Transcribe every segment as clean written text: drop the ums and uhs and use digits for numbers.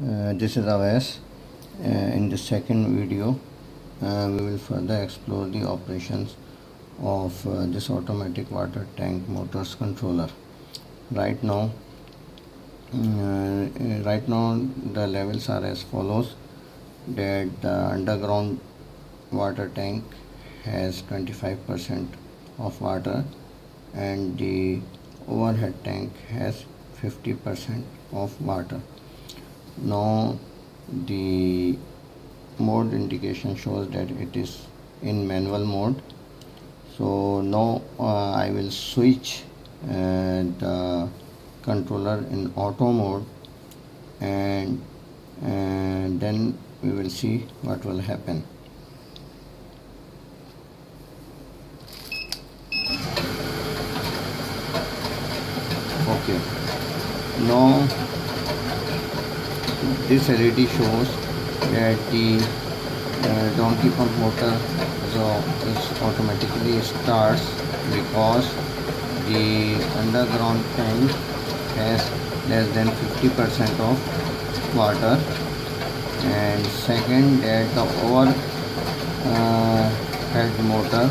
This is Avais. In the second video, we will further explore the operations of this automatic water tank motors controller. Right now, the levels are as follows: that the underground water tank has 25% of water, and the overhead tank has 50% of water. Now the mode indication shows that it is in manual mode. So now I will switch the controller in auto mode, and then we will see what will happen. Okay, now this LED shows that the donkey pump motor is automatically starts because the underground tank has less than 50% of water, and second, that the overhead motor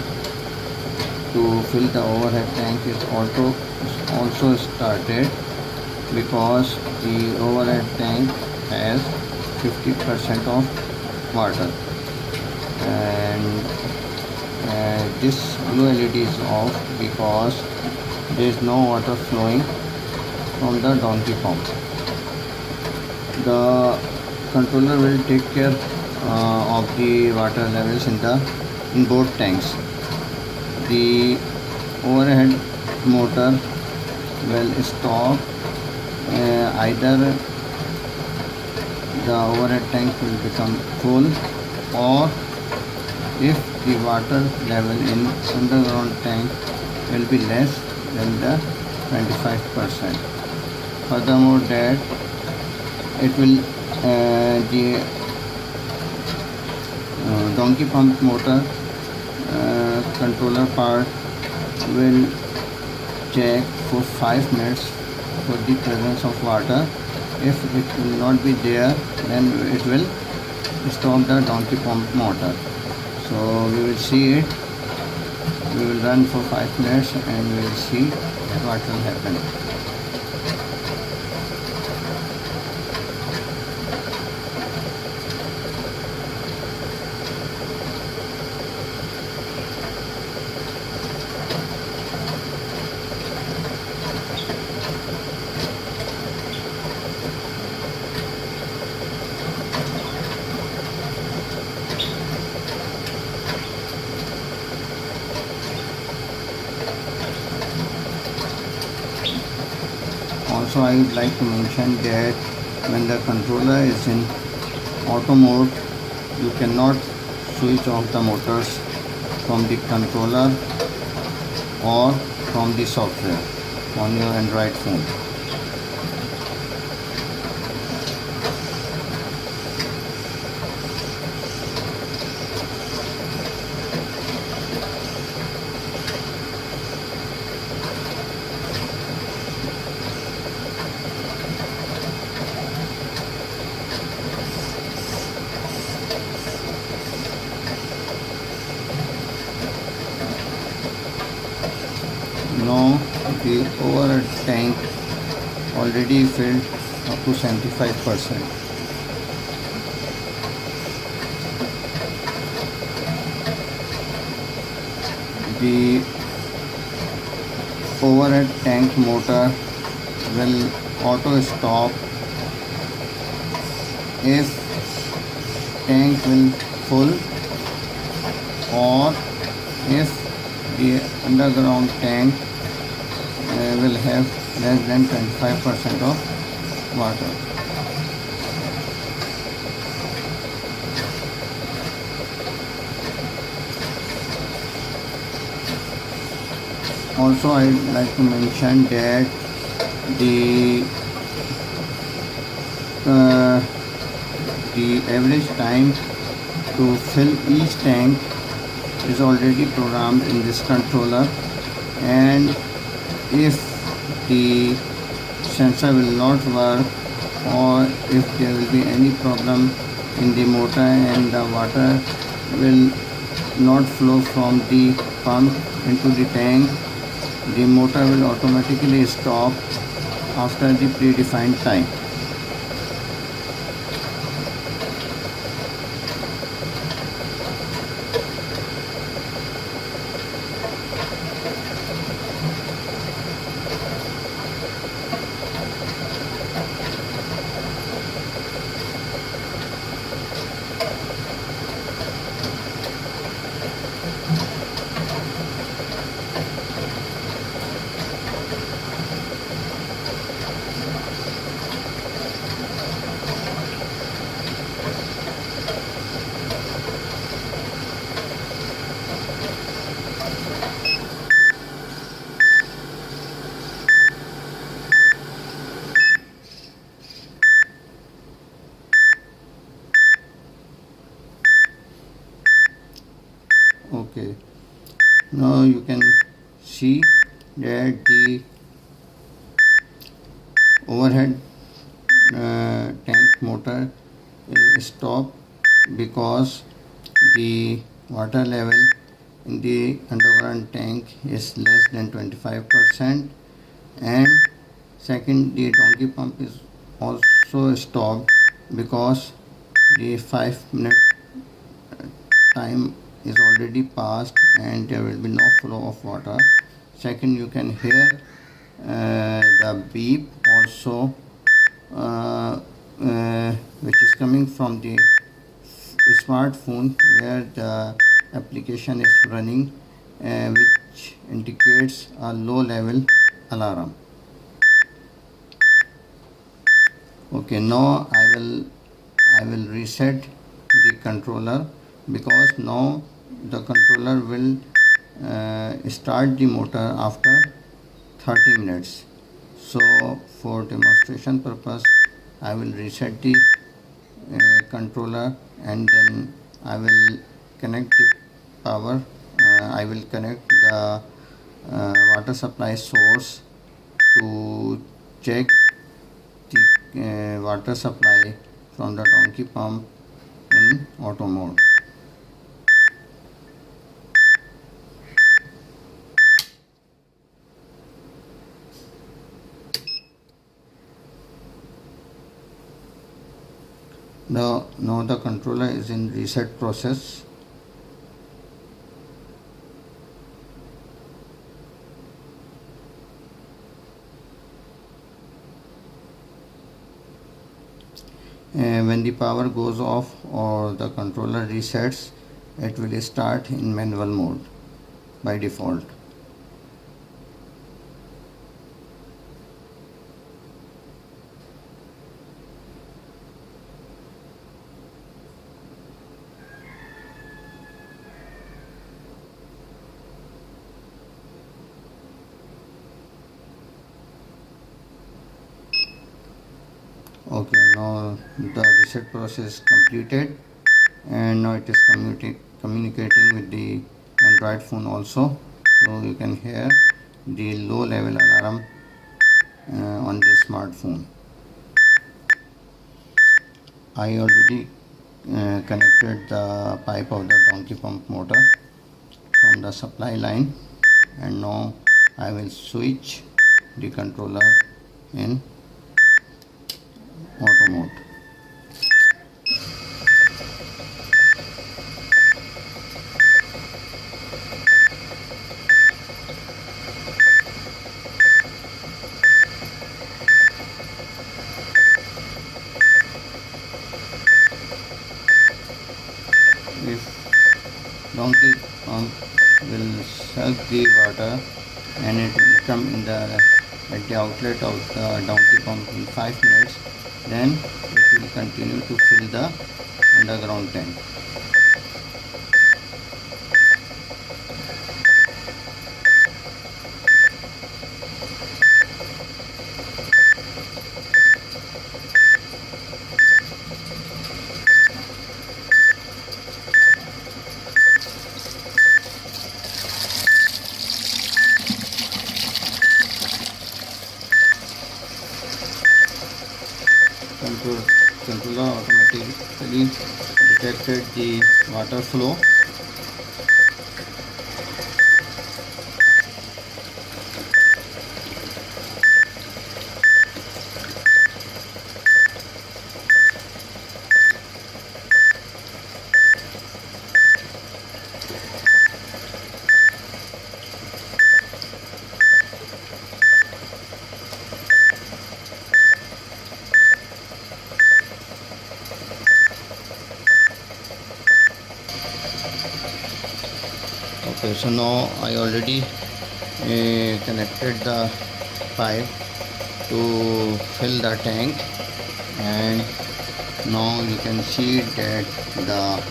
to fill the overhead tank is also started because the overhead tank has 50% of water, and this blue LED is off because there is no water flowing from the donkey pump. The controller will take care of the water levels in both tanks. The overhead motor will stop either the overhead tank will become full, or if the water level in underground tank will be less than the 25%. Furthermore, that it will the donkey pump motor controller part will check for 5 minutes for the presence of water. If it will not be there, then it will stop the donkey pump motor. So we will see it. We will run for 5 minutes and we will see what will happen. Also, I would like to mention that when the controller is in auto mode, you cannot switch off the motors from the controller or from the software on your Android phone. Now the overhead tank already filled up to 75%. The overhead tank motor will auto stop if tank will full, or if the underground tank will have less than 25% of water. Also, I would like to mention that the average time to fill each tank is already programmed in this controller, and if the sensor will not work, or if there will be any problem in the motor and the water will not flow from the pump into the tank, the motor will automatically stop after the predefined time. Okay, now you can see that the overhead tank motor is stopped because the water level in the underground tank is less than 25%, and second, the donkey pump is also stopped because the 5 minute time is already passed and there will be no flow of water. Second, you can hear the beep also, which is coming from the smartphone where the application is running, which indicates a low level alarm. Okay, now I will reset the controller, because now the controller will start the motor after 30 minutes. So for demonstration purpose, I will reset the controller, and then I will connect the power. I will connect the water supply source to check the water supply from the donkey pump in auto mode. Now the controller is in reset process. When the power goes off or the controller resets, it will start in manual mode by default. Okay, now the reset process completed, and now it is communicating with the Android phone also, so you can hear the low level alarm on the smartphone. I already connected the pipe of the donkey pump motor from the supply line, and now I will switch the controller in auto mode. If donkey pump will suck the water and it will come in at the outlet of the donkey pump in 5 minutes, then it will continue to fill the underground tank. Control controller automatically detected the water flow. Okay, so now I already connected the pipe to fill the tank, and now you can see that the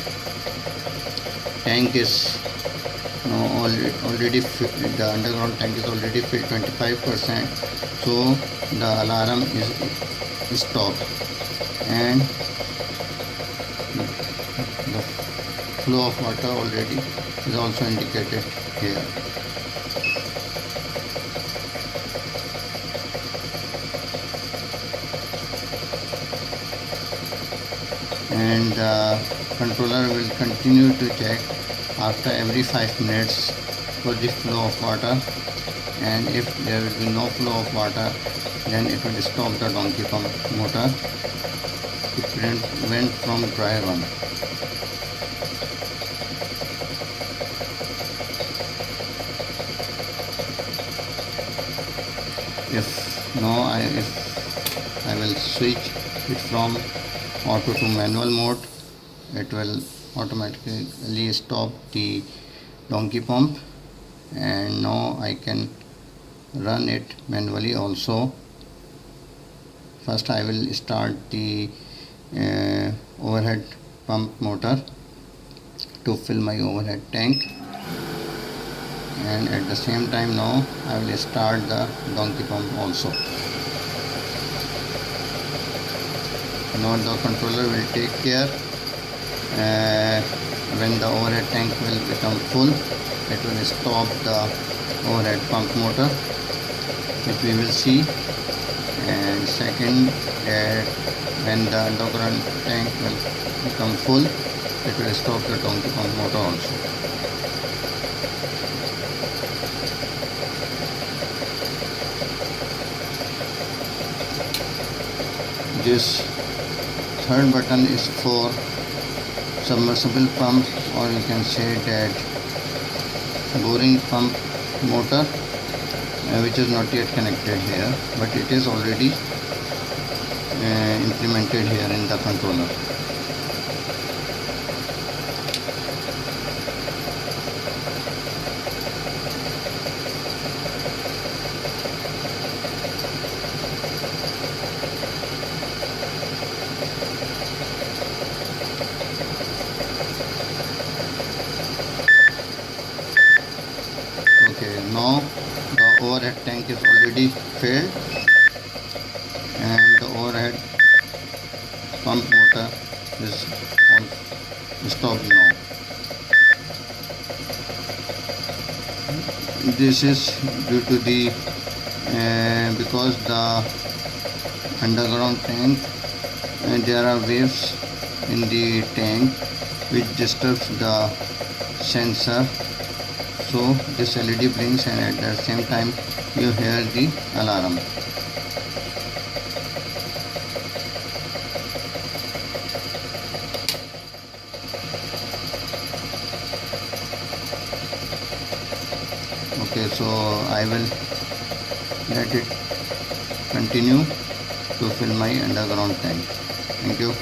tank is now already the underground tank is already filled 25%. So the alarm is stopped, and the flow of water already is also indicated here. And the controller will continue to check after every 5 minutes for the flow of water, and if there will be no flow of water, then it will stop the donkey pump motor to prevent from dry run. If I will switch it from auto to manual mode, it will automatically stop the donkey pump, and now I can run it manually also. First I will start the overhead pump motor to fill my overhead tank, and at the same time now I will start the donkey pump also. Now the controller will take care when the overhead tank will become full, it will stop the overhead pump motor, which we will see. And second, that when the underground tank will become full, it will stop the donkey pump motor also. This third button is for submersible pump, or you can say that boring pump motor, which is not yet connected here, but it is already implemented here in the controller. Okay, now the overhead tank is already filled, and the overhead pump motor is on stopped now. This is due to the because the underground tank, there are waves in the tank which disturbs the sensor. So this LED blinks, and at the same time you hear the alarm. Okay, so I will let it continue to fill my underground tank. Thank you.